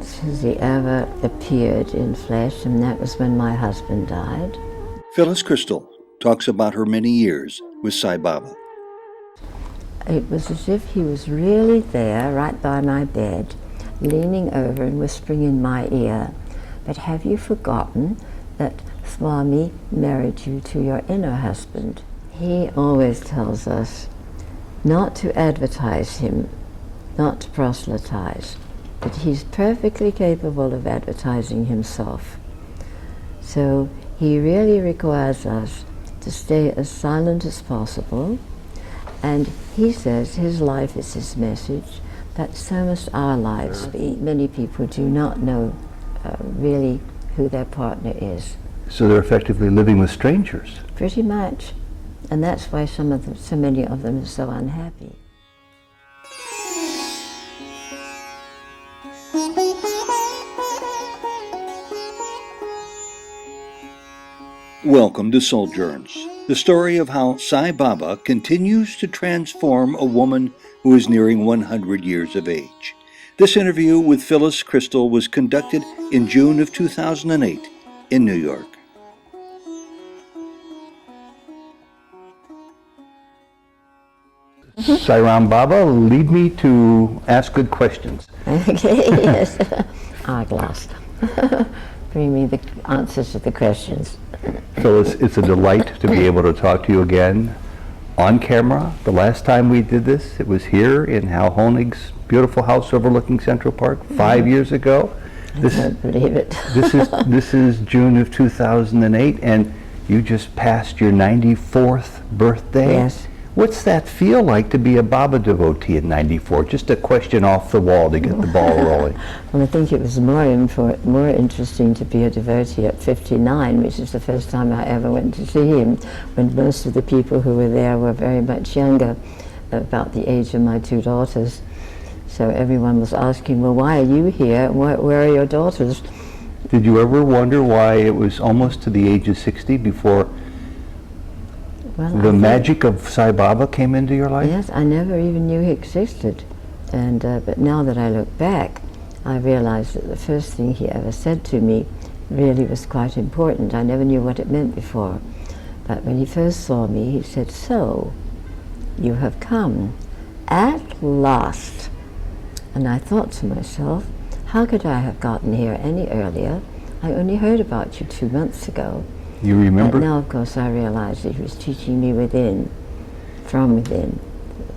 once has he ever appeared in flesh, and that was when my husband died. Phyllis Krystal talks about her many years with Sai Baba. It was as if he was really there, right by my bed, leaning over and whispering in my ear, "But have you forgotten that Swami married you to your inner husband?" He always tells us not to advertise him, not to proselytize, but he's perfectly capable of advertising himself. So he really requires us to stay as silent as possible, and he says his life is his message, but so must our lives be. Many people do not know really who their partner is. So they're effectively living with strangers. Pretty much. And that's why so many of them are so unhappy. Welcome to Souljourns, the story of how Sai Baba continues to transform a woman who is nearing 100 years of age. This interview with Phyllis Krystal was conducted in June of 2008 in New York. Sai Baba, lead me to ask good questions. Okay, yes. Eyeglass. Bring me the answers to the questions. Phyllis, it's a delight to be able to talk to you again on camera. The last time we did this, it was here in Hal Honig's beautiful house overlooking Central Park 5 years ago. I can't believe it. This is June of 2008, and you just passed your 94th birthday. Yes. What's that feel like to be a Baba devotee at 94? Just a question off the wall to get the ball rolling. Well, I think it was more interesting to be a devotee at 59, which is the first time I ever went to see him, when most of the people who were there were very much younger, about the age of my two daughters. So everyone was asking, well, why are you here? Where are your daughters? Did you ever wonder why it was almost to the age of 60 before the magic of Sai Baba came into your life? Yes, I never even knew he existed. And but now that I look back, I realize that the first thing he ever said to me really was quite important. I never knew what it meant before. But when he first saw me, he said, "So, you have come at last." And I thought to myself, how could I have gotten here any earlier? I only heard about you 2 months ago. You remember? But now, of course, I realized that he was teaching me from within,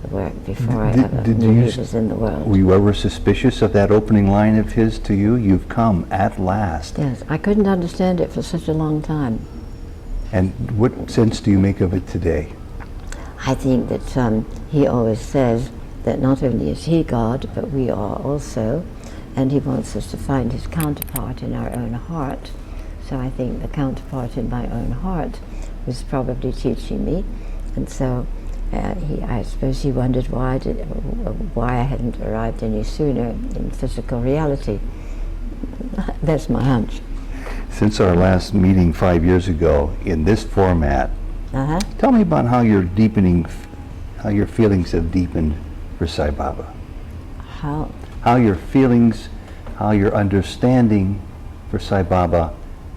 the work before I ever knew he was in the world. Were you ever suspicious of that opening line of his to you? You've come at last. Yes, I couldn't understand it for such a long time. And what sense do you make of it today? I think that he always says that not only is he God, but we are also, and he wants us to find his counterpart in our own heart. So I think the counterpart in my own heart was probably teaching me, and so I suppose he wondered why I hadn't arrived any sooner in physical reality. That's my hunch. Since our last meeting 5 years ago in this format, tell me about how your feelings have deepened for Sai Baba. How your feelings, how your understanding for Sai Baba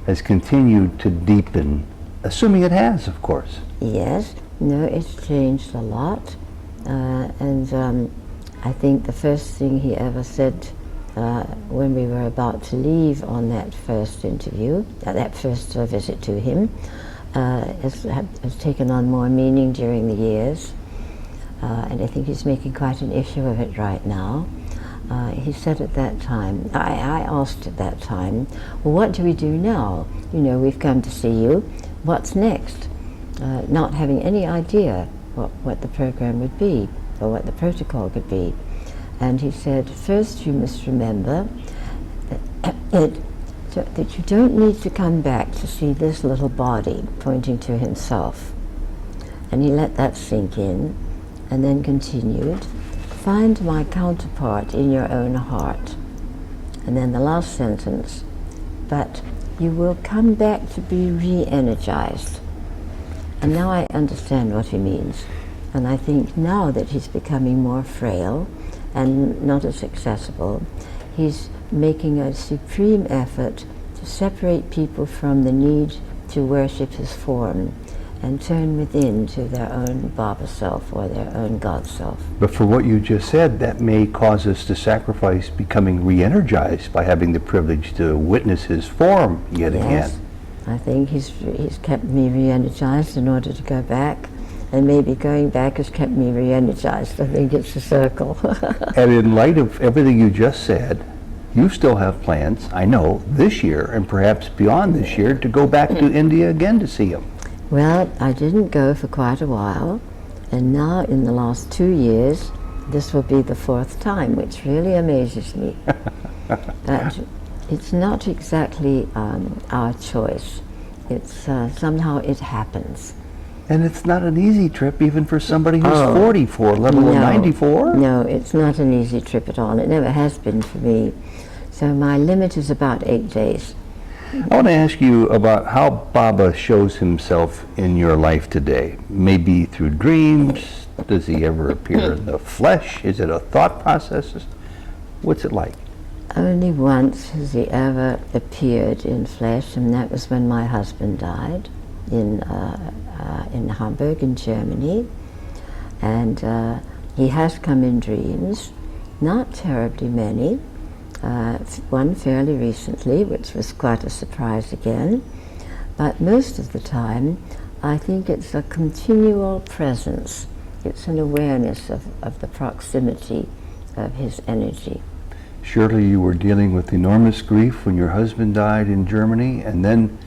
has continued to deepen, assuming it has, of course. Yes, no, it's changed a lot, and I think the first thing he ever said when we were about to leave on that first interview, that first visit to him, has taken on more meaning during the years, and I think he's making quite an issue of it right now. He said at that time, I asked at that time, well, what do we do now? You know, we've come to see you. What's next? Not having any idea what the program would be or what the protocol could be. And he said, first you must remember that you don't need to come back to see this little body, pointing to himself. And he let that sink in and then continued, find my counterpart in your own heart. And then the last sentence, but you will come back to be re-energized. And now I understand what he means. And I think now that he's becoming more frail and not as accessible, he's making a supreme effort to separate people from the need to worship his form and turn within to their own Baba self or their own God self. But for what you just said, that may cause us to sacrifice becoming re-energized by having the privilege to witness his form yet again. I think he's kept me re-energized in order to go back, and maybe going back has kept me re-energized. I think it's a circle. And in light of everything you just said, you still have plans, I know, this year and perhaps beyond this year to go back to India again to see him. Well, I didn't go for quite a while, and now in the last 2 years, this will be the 4th time, which really amazes me. But it's not exactly our choice. It's somehow it happens. And it's not an easy trip even for somebody who's 44, let alone 94? No, it's not an easy trip at all. It never has been for me. So my limit is about 8 days. I want to ask you about how Baba shows himself in your life today. Maybe through dreams. Does he ever appear in the flesh? Is it a thought process? What's it like? Only once has he ever appeared in flesh, and that was when my husband died in Hamburg in Germany. And he has come in dreams, not terribly many. One fairly recently, which was quite a surprise again, but most of the time I think it's a continual presence. It's an awareness of the proximity of his energy. Surely you were dealing with enormous grief when your husband died in Germany, and then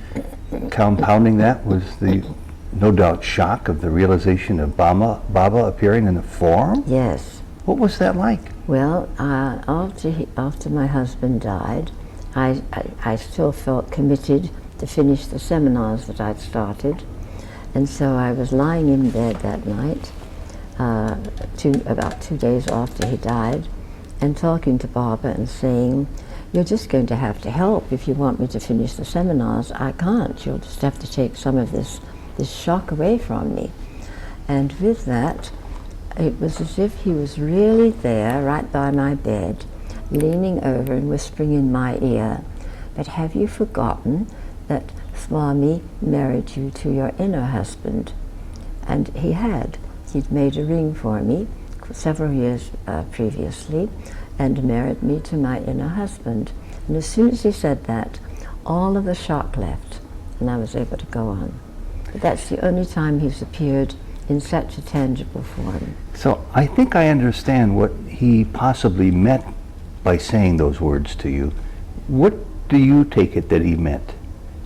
compounding that was the, no doubt, shock of the realization of Baba appearing in the form? Yes. What was that like? Well, after my husband died, I still felt committed to finish the seminars that I'd started, and so I was lying in bed that night, about 2 days after he died, and talking to Baba and saying, "You're just going to have to help if you want me to finish the seminars. I can't. You'll just have to take some of this shock away from me." And with that, it was as if he was really there, right by my bed, leaning over and whispering in my ear, "But have you forgotten that Swami married you to your inner husband?" And he had. He'd made a ring for me several years previously and married me to my inner husband. And as soon as he said that, all of the shock left, and I was able to go on. But that's the only time he's appeared in such a tangible form. So I think I understand what he possibly meant by saying those words to you. What do you take it that he meant?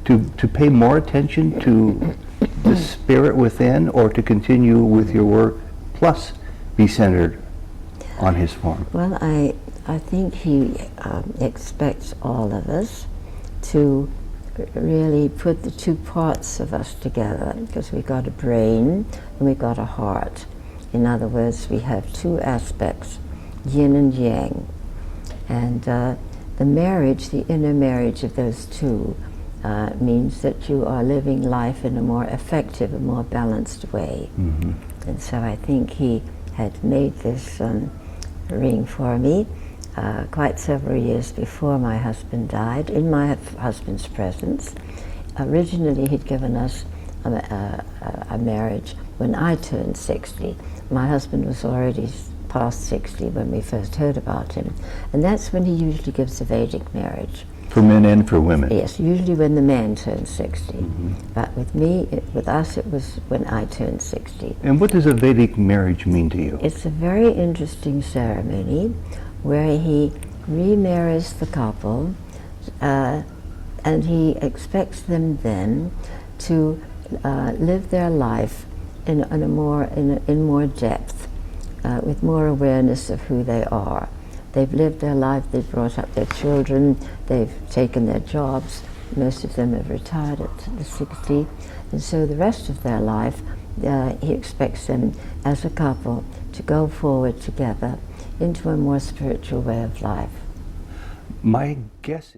To pay more attention to the spirit within, or to continue with your work plus be centered on his form? Well, I think he expects all of us to really put the two parts of us together, because we got a brain and we got a heart. In other words, we have two aspects, yin and yang. And the marriage, the inner marriage of those two, means that you are living life in a more effective, a more balanced way. Mm-hmm. And so I think he had made this ring for me quite several years before my husband died, in my husband's presence. Originally he'd given us a marriage when I turned 60. My husband was already past 60 when we first heard about him. And that's when he usually gives a Vedic marriage. For men and for women? Yes, usually when the man turns 60. Mm-hmm. But with me, with us, it was when I turned 60. And what does a Vedic marriage mean to you? It's a very interesting ceremony where he remarries the couple, and he expects them then to live their life in more depth, with more awareness of who they are. They've lived their life, they've brought up their children, they've taken their jobs, most of them have retired at the 60, and so the rest of their life, he expects them as a couple to go forward together into a more spiritual way of life. My guess